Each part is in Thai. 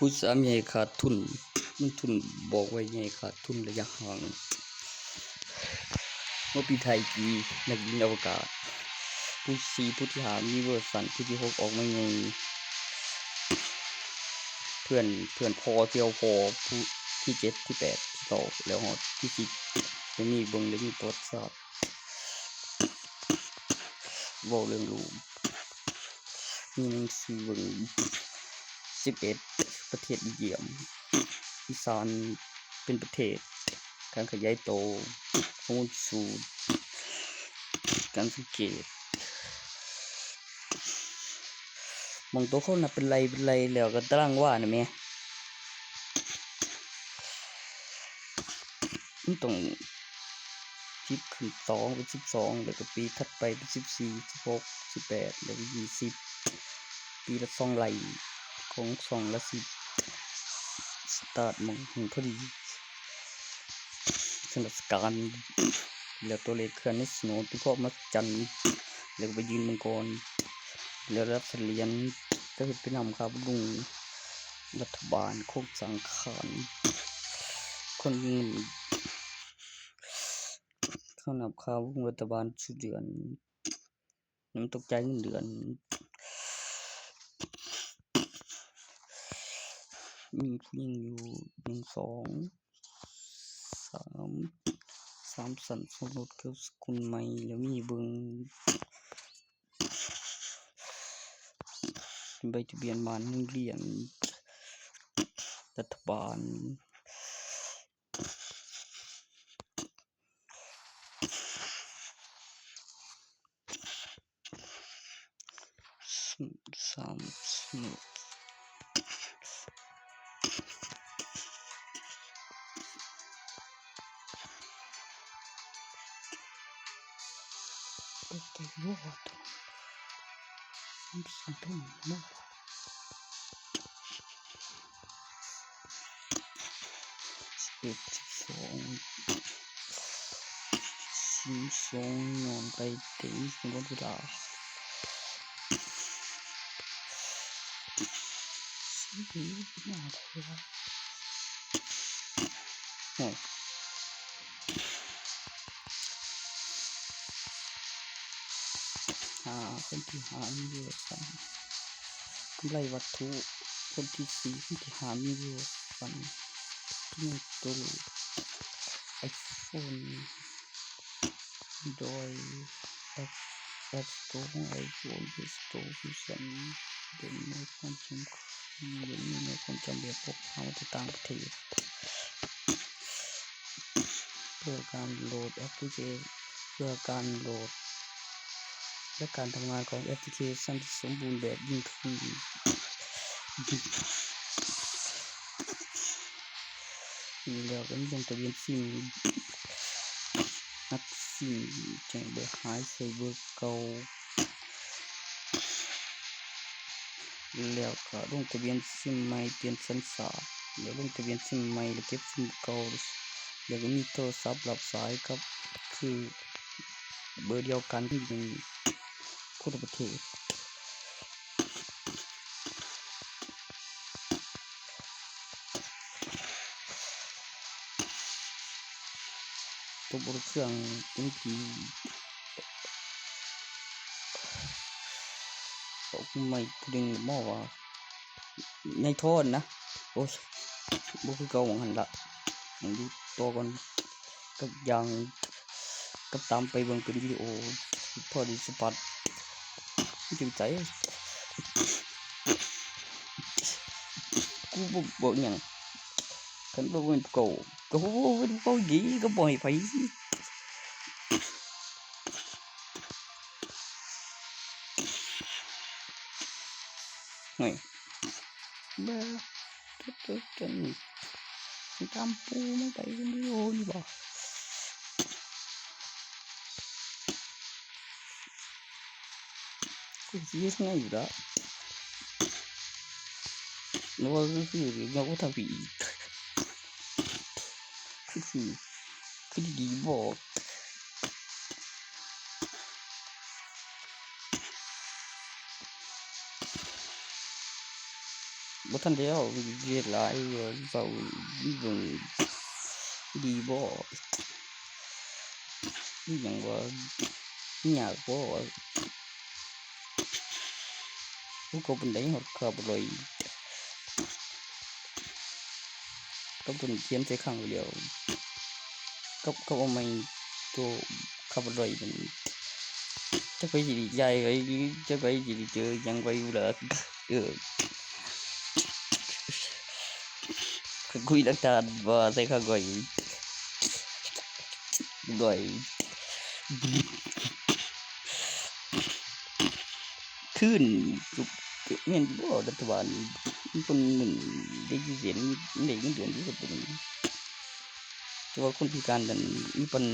ผู้สามีขาดทุนมันทุนบอกไว้ไงขาดทุนระยะห่างเมื่อปีไทยปีนักบินอวกาศผู้ผู้ที่5มีเวอร์สันผู้ที่6ออกมาไงเพื่อนพอเที่ยวพอผู้ที่7ที่8ที่9แล้วฮอดที่10จะมีเบิ่งและมีประวัติศาสตร์เว้าเรื่องลูกมีหนังสือเบิ่ง11ประเทศเยี่ยมอีสานเป็นประเทศการขยายโตข้อมูลสูตรการสังเกตมองตัวเขาน่ะเป็นไรแล้วก็ตารางว่าน่ะแม่มันต้อง10ขึ้น2เป็น12แล้วก็ปีถัดไปเป็น14 16 18แล้วก็20ปีละ2ไร่ของ2ละ10สตาร์ทมองพอดีเทศกาลแล้วตัวเลขเคลื่อนในสโนว์ที่พวกมักจันแล้วก็ไปยืนมังกรแล้วรับเรียนก็เฮ็ดไปนำครับลุงรัฐบาลโครงสังขารคนเขานับข่าวรัฐบาลสุเดือนมันตกใจเงินเดือนมีผู้หญิงอยู่1 2 3สันสมรสกับสกุลใหม่แล้วมีเบิ่งใบทะเบียนบ้านโรงเรียนรัฐบาล3สมุดไปวอดสัมพันธ์มาก12นอนไปเต็มสมรสเวลาน่าเชื่อโอ้คนที่5มีเยอะจังกำไรวัตถุคนที่4คนที่5มีเยอะจังที่ตัวเลข iPhone โดยApp Store ของ iPhone Play Store Fusion เดี๋ยวนี้ความจำแบบพกพามาจากต่างประเทศเพื่อการโหลดแอปพลิเคชันเพื่อการโหลดและการทำงานของแอปพลิเคชันที่สมบูรณ์แบบยิ่งขึ้นแล้วก็มีลงทะเบียนซิมนัดซิมแจ้งเบอร์หายใส่เบอร์เก่าแล้วก็ลงทะเบียนซิมใหม่เปลี่ยนสัญชาติแล้วลงทะเบียนซิมใหม่แล้วเก็บซิมเก่าแล้วก็มีโทรศัพท์รับสายครับคือเบอร์เดียวกันที่เป็นคนละประเทศตัวบนเครื่องจริงๆเขาไม่ดึงหม้อว่าในโทษนะโอ้บ่คือเก่าของหันละมันดูตัวก่อนกับอย่างกับตามไปเบิ่งเป็นวิดีโอพอดีสปัดจิ๋วใจกูบอกหยังคันบ่เป็นเก่าก็บ่เป็นเก่าดีก็บ่ให้ไผเฮ้ยบ้าจังตามปูมันไปเป็นวิดีโอนี่บ่กูสิเฮ็ดไงอยู่ล่ะนึกว่าคือเราก็ทำอีกคือดีบ่ บ่ทันแล้วเฮ็ดหลายเฝ้าเบิ่งดีบ่อีหยังว่ายากบ่บ่ก็ปานใดฮอดขับรถก็เพิ่นเขียนใส่ข้างไว้แล้วกับเอาไม้ตัวขับรถมันจักไปสิได้ย้ายไปจักไปสิได้เจอหยังไปอยู่ล่ะคุยหลักฐานว่าใส่ข้างไว้ด้วย ขึ้นแม่นบ่รัฐบาลเพิ่นเงินได้เสียได้เงินเดือนที่สุดแต่ว่าคนพิการนั้นมีปัน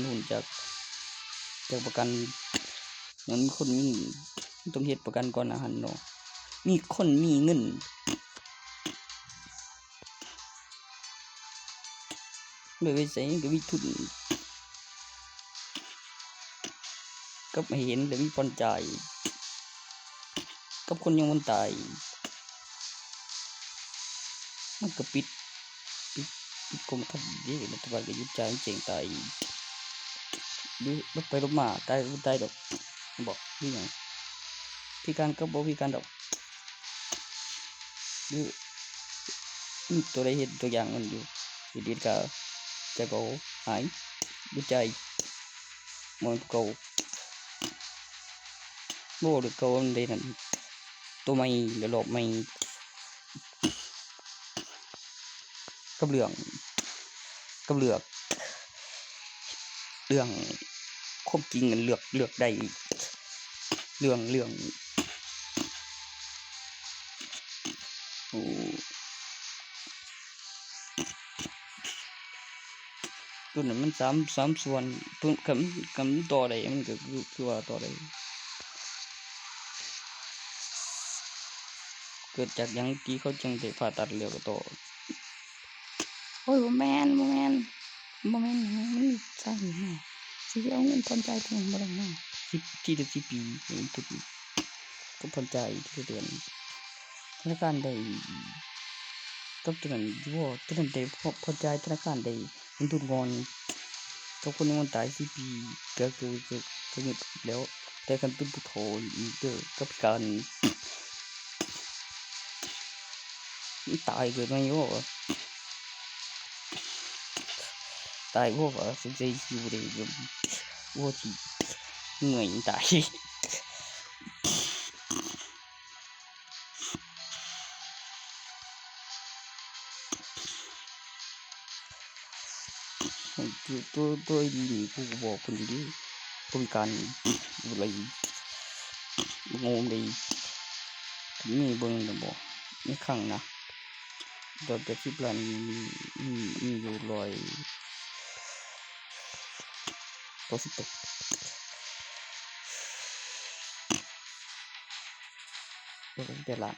หุ้นจากประกันมันมีคนมีต้องเฮ็ดประกันก่อนอาหารเนาะมีคนมีเงินเลยไปใส่ก็มีทุนกับให้เห็นแล้วมีผ่อนจ่ายกับคนยังบ่ตายมันก็ปิดกรมธรรม์เด้รัฐบาลก็หยุดจ่ายเจ๊งตายหรือลบไปลบมาตายบ่ตายดอกบอกคือหยังพิการก็บ่พิการดอกหรือมีตัวใดเห็นตัวอย่างมันอยู่ดีๆก็ใจเบาหายบ่จ่ายบ่เก่าบ่หรือเก่าอันใดนั่นตัวใหม่แล้วรอบใหม่กับเรื่องเรื่องความจริงอันเลือกได้เรื่องโอ้ตัวนั้นมันสามส่วนตัวคำต่อได้มันก็คือว่าต่อได้เกิดจากหยังที่เขาจังได้ผ่าตัดแล้วก็ต่อโอ้ยบ่แม่นมันสาเหตุแม่สิเอาเงินผ่อนจ่ายเท่านั้นบ่ได้แม่10 ปีทุกก็ผ่อนจ่ายทุกเดือนธนาคารได้กับตัวนั้นอยู่บ่ตัวนั้นได้ผ่อนจ่ายธนาคารได้เงินทุนงอนกับคนยังบ่ตาย10 ปีก็เงินแล้วแต่คันเป็นผู้เฒ่าอีกเด้อกับพิการมันตายเกิดมาอยู่บ่ตายบ่ว่าสงสัยสิบ่ได้บ่สิเหนื่อยตายตัวดีนี่กูก็บอกเพิ่นอยู่เดะคนพิการบ่ไหลบ่งมได้มีเบิ่งแล้วบ่มีครั้งนะ180 ล้านมีอยู่198 198ล้าน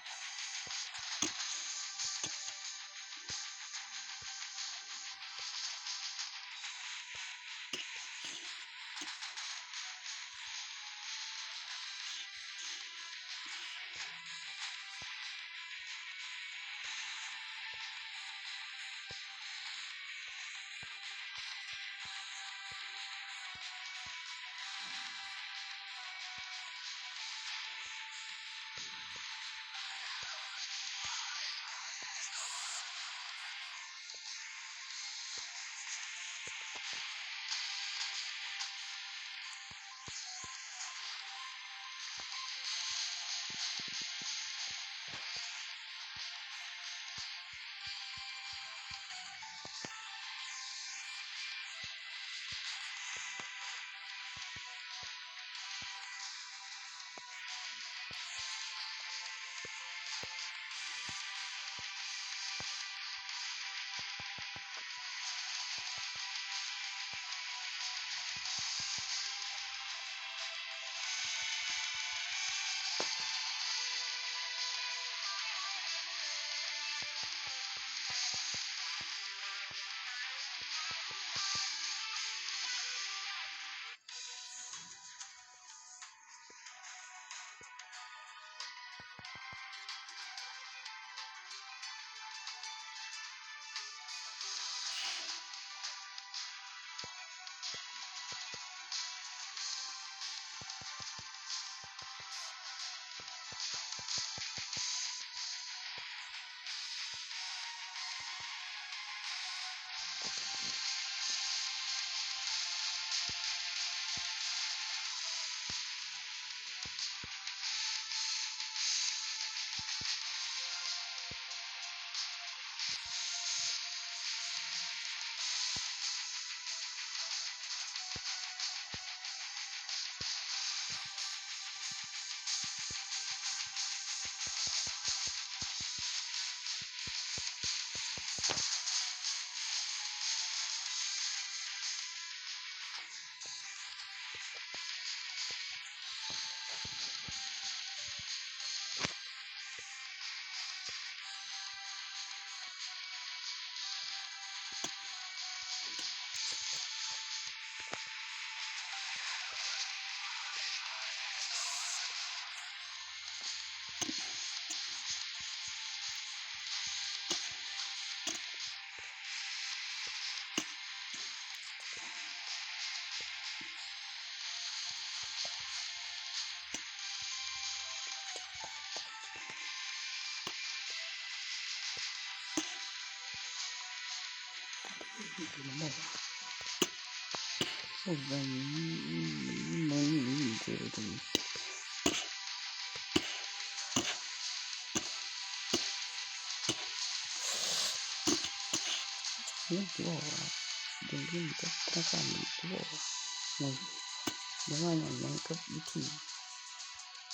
โอ้ยมันเจอตรงนี้นี่ที่บอกว่าเดินเรื่องก็ธนาคารที่บอกมันยังว่าอย่างนั้นกับวิธี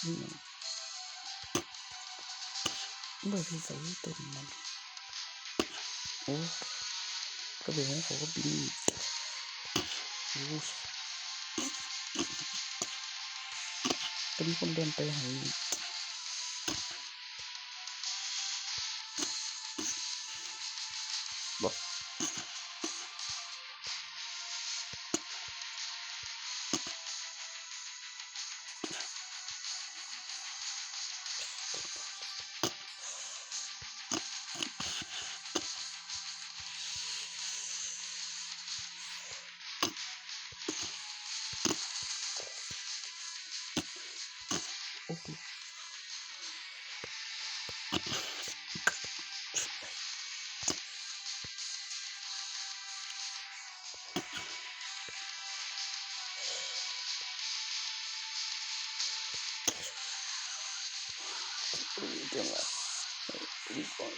นี่มันไม่ใช่ใส่ตัวมันโอ้ก็เป็นให้เขาก็บินโอ้ก็มีคนเดินไปให้บอกโอ้โหจังหวะดีกว่า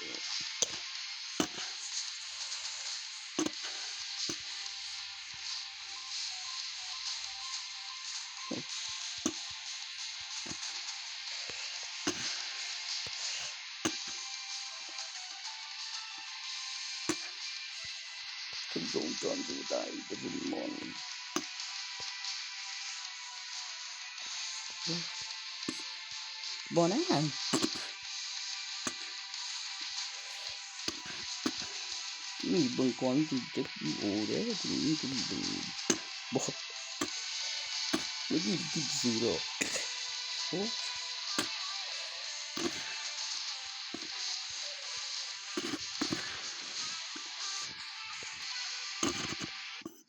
คุณทรงจรอยู่ได้แต่บุญมอนบ่นะนี่เบิ่งก่อนสิจะโอ้เด้อที่นี่ก็เบิ่งบ่ไม่ได้ติดสิหรอกโอ้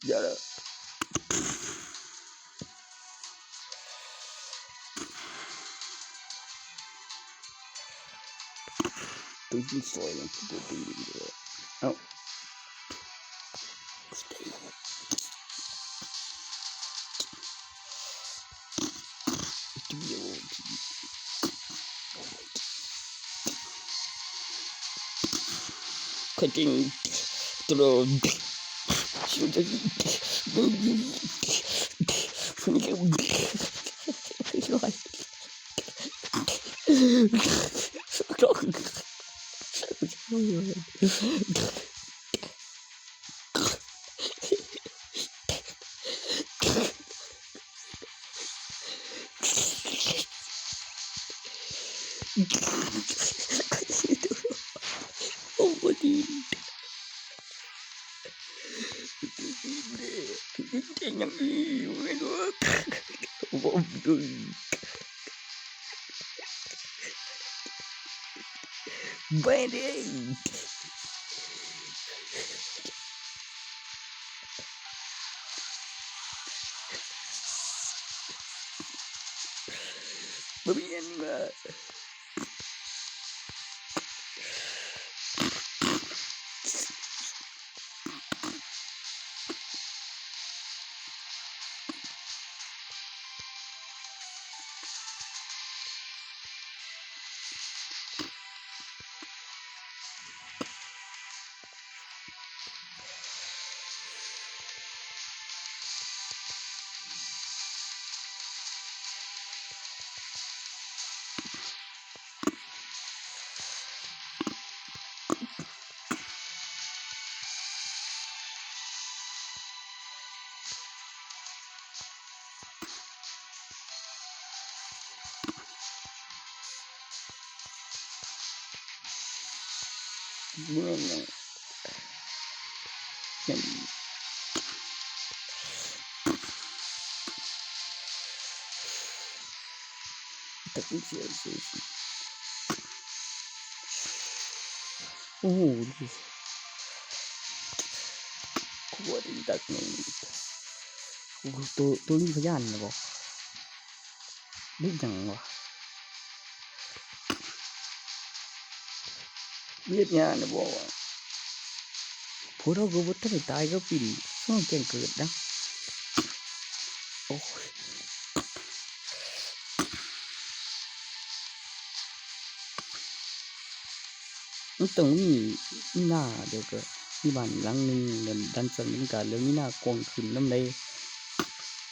อย่าละตัวที่ซอยแล้วตัวดีเลยเอ้าcutting through shooting oh what is yang ini what Bye Bien Bueno tapi sih kuat tak nihตัวนี้พยานนะบอกได้จังวะเวียดนามนะบอกว่าผล วกเราก็บ่ทันได้ตายก็ปีนี้ช่วงแจ้งเกิดนะโอ้ยมันต้องมีหน้าเดี๋ยวก็มีบ้านหลังหนึงแล้วดันสันมันก็แล้วมีหน้ากว้างขึ้นนำใด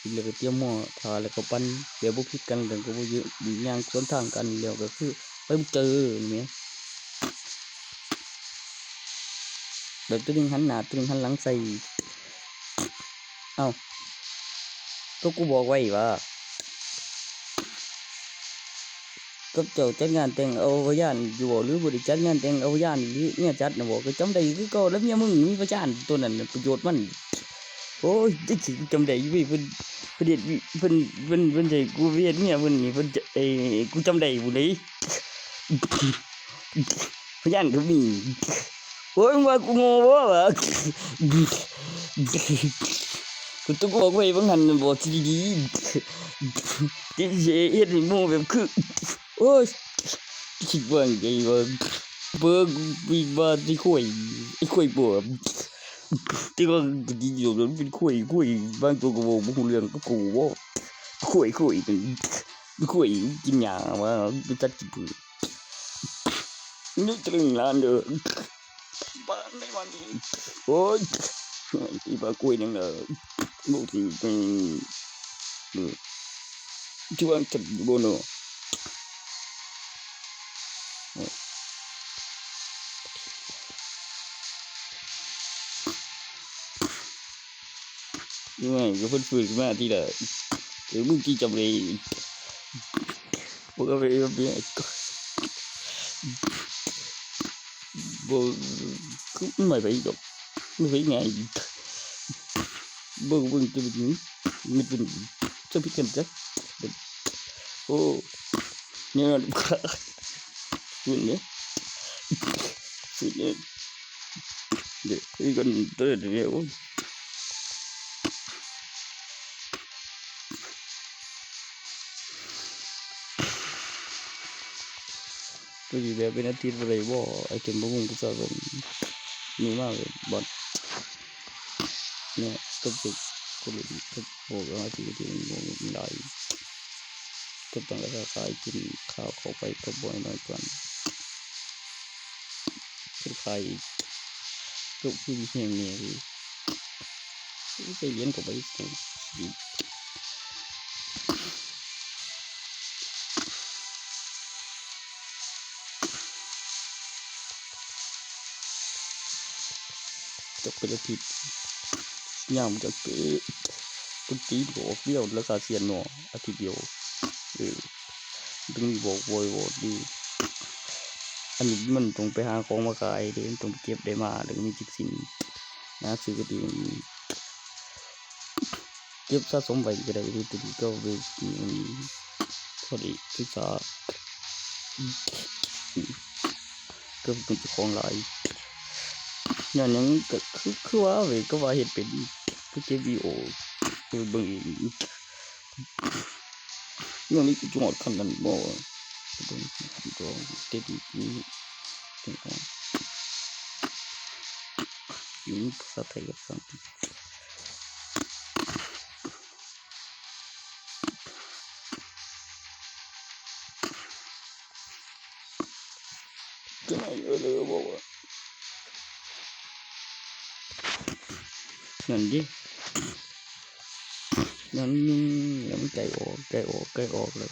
อีกแล้วก็เตรียมหม้อท่าแล้วก็ปั่นเดี๋ยวบ่ผิดกันแล้วก็บ่เยอะย่างสวนทางกันแล้วก็คือไปเจอนี่แหมแบบตัวหนึงหันหน้าตัวหนึงหันหลังใส่เอ้าก็กูบอกไว้ว่ากับเจ้าจัดงานแต่งเอาพยานอยู่บ่หรือบ่ได้จัดงานแต่งเอาพยานหรือเมียจัดน่ะบ่ก็จำได้คือเก่าแล้วเมียมึงมีพยานตัวนั้นน่ะประโยชน์มันโอ้ยจังสิจำได้อยู่เว้ยเพิ่นเฮ็ดเพิ่นสิกูเฮ็ดเมียเพิ่นนี่เพิ่นจะกูจำได้ผู้ใดพยานก็มีโอ้ยมึงว่ากูโง่บ่วะกูต้องบอกไว้บางหันน่ะบอกสิดีๆที่สิเฮ็ดให้หมู่แบบคือโอ้ยคิดว่าไงวะเบิ่งวิ่งมาสิข่อยไอ้ข่อยบ่ที่ว่าอยู่นั้นเป็นข่อยบางตัวก็บ่รู้เรื่องกับกูบ่ข่อยกันข่อยกินหญ้ามาไปจัดกินพืชนึกถึงร้านเด้อบ้านในวันนี้โอ้ยที่ว่าข่อยนั่นน่ะบ่สิเป็นที่ว่าจัดบ่เนาะยังไงก็เพิ่นฟื้นขึ้นมาทีละเดี๋ยวมึงที่จำเลยบ่ก็ไปบ่คือไม่ไปดอกไม่ไปไงเบิ่งจะเป็นมันเป็นจะพิกันจักโอ้เนี่ยฟื้นเนี่ยฟื้นเนี่ยเดี๋ยวไอ้คนตัวเดียวก็อยู่แบบเป็นอาทิตย์บ่ได้บ่ไอ้เข็มบ่งงก็จะเป็นมีมากเลยบ่เนี่ยก็สิก็เลยก็บอกว่าที่มันได้ก็ต้องราคากินข้าวเข้าไปก็บ่น้อยกว่าคือขายก็คือแห่งนี้คือไปเรียนก็ไปกูจบเป็นอาทิตย์ยามจะเกิดปกติบอกเดียวราคาเสียนเนาะอาทิตย์เดียวต้องมีบอกโวยดีอันนี้มันต้องไปหาของมาขายเด้ต้องเก็บได้มาแล้วก็มีจิกสินนะซื้อก็ดีเก็บสะสมไว้ก็ได้ดีตัวนี้ก็ไปพอดีศึกษาก็เป็นเจ้าของหลายอย่างนั้นก็คือว่าเว้ยก็ว่าเฮ็ดเป็นคือเก็บวิดีโอคือเบิ่งเองอย่างนี้กูจอดคันนั้นบ่ก็เต็มนี้ถึงอยู่ภาษาไทยกับภาษาอังกฤษก็ไม่เลยบอกว่านั่นดินั่นแล้วมันใจออกเลย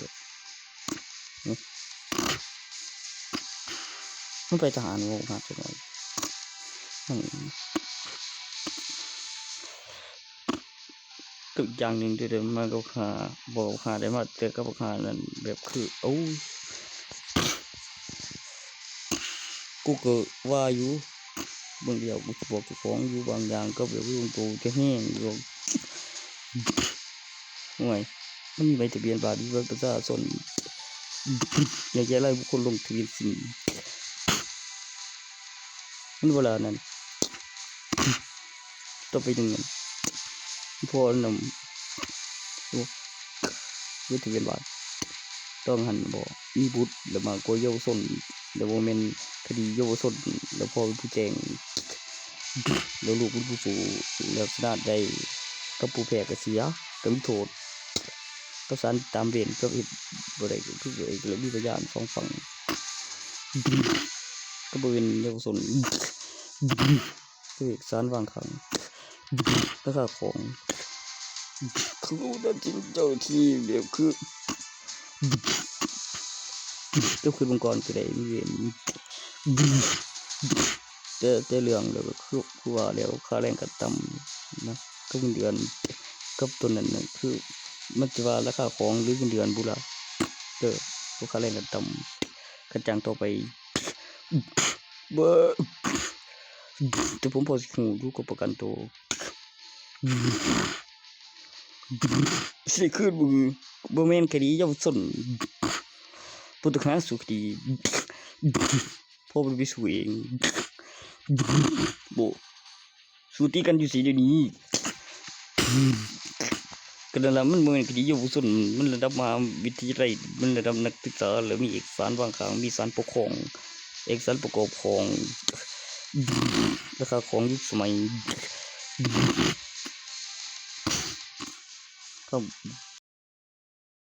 มันไปทหารวงหาจังไงตึกอย่างหนึ่งเดี๋ยวมาก็บอกหาได้มาแต่ก็บอกหานั่นแบบคือโอ้กูก็ว่าอยู่บางเดียวกูบอกเจ้าของอยู่บางอย่างก็แบบว่ากูจะแห้งอยู่ห่วยมันมีใบทะเบียนบ้านมีบัตรประชาชนอยากจะไล่บุคคลลงทะเบียนสิ่งมันเวลานั้นต้องไปดึงเงินพอนำวิทะเบียนบ้านต้องหันบอกมีบุตรแล้วมาก็เยาวชนแล้วโมเมนต์คดีเยาวชนแล้วพอผู้แจ้ง แล้วลูกมันผู้สู่แล้วชนะได้กับผู้แพ้ก็เสียก็มีโทษก็ศาลตามเวรก็เฮ็ดบ่ได้ก็คือไอ้แล้วมีพยานสองฝั่งก็บ่เป็นเยาวชนก็เอกสารวางขังราคาของคือตัดสินเจ้าที่แบบคือเจ้าคือองค์กรก็ได้มีเวรแต่เรื่องแล้วก็คือว่าแล้วค่าแรงขั้นต่ำนะก็เงินเดือนกับตัวนั้นน่ะคือมันสิว่าราคาของหรือเงินเดือนบุล่ะตัวค่าแรงขั้นต่ำขั้นจ้างต่อไปบ่แต่ผมพอสิฮู้อยู่กับประกันตัวสิได้คืนบ่แม่นคดีเยาวชนผู้ต้องหาสู้คดีพ่อบ่ได้ไปสู้เองบ่สู้ตีกันอยู่สิเดี๋ยวนี้ก็นั่นล่ะมันบ่แม่นคดีเยาวชนมันระดับมหาวิทยาลัยมันระดับนักศึกษาแล้วมีเอกสารวางข้างมีศาลปกครองเอกสารประกอบของราคาของยุคสมัยครับ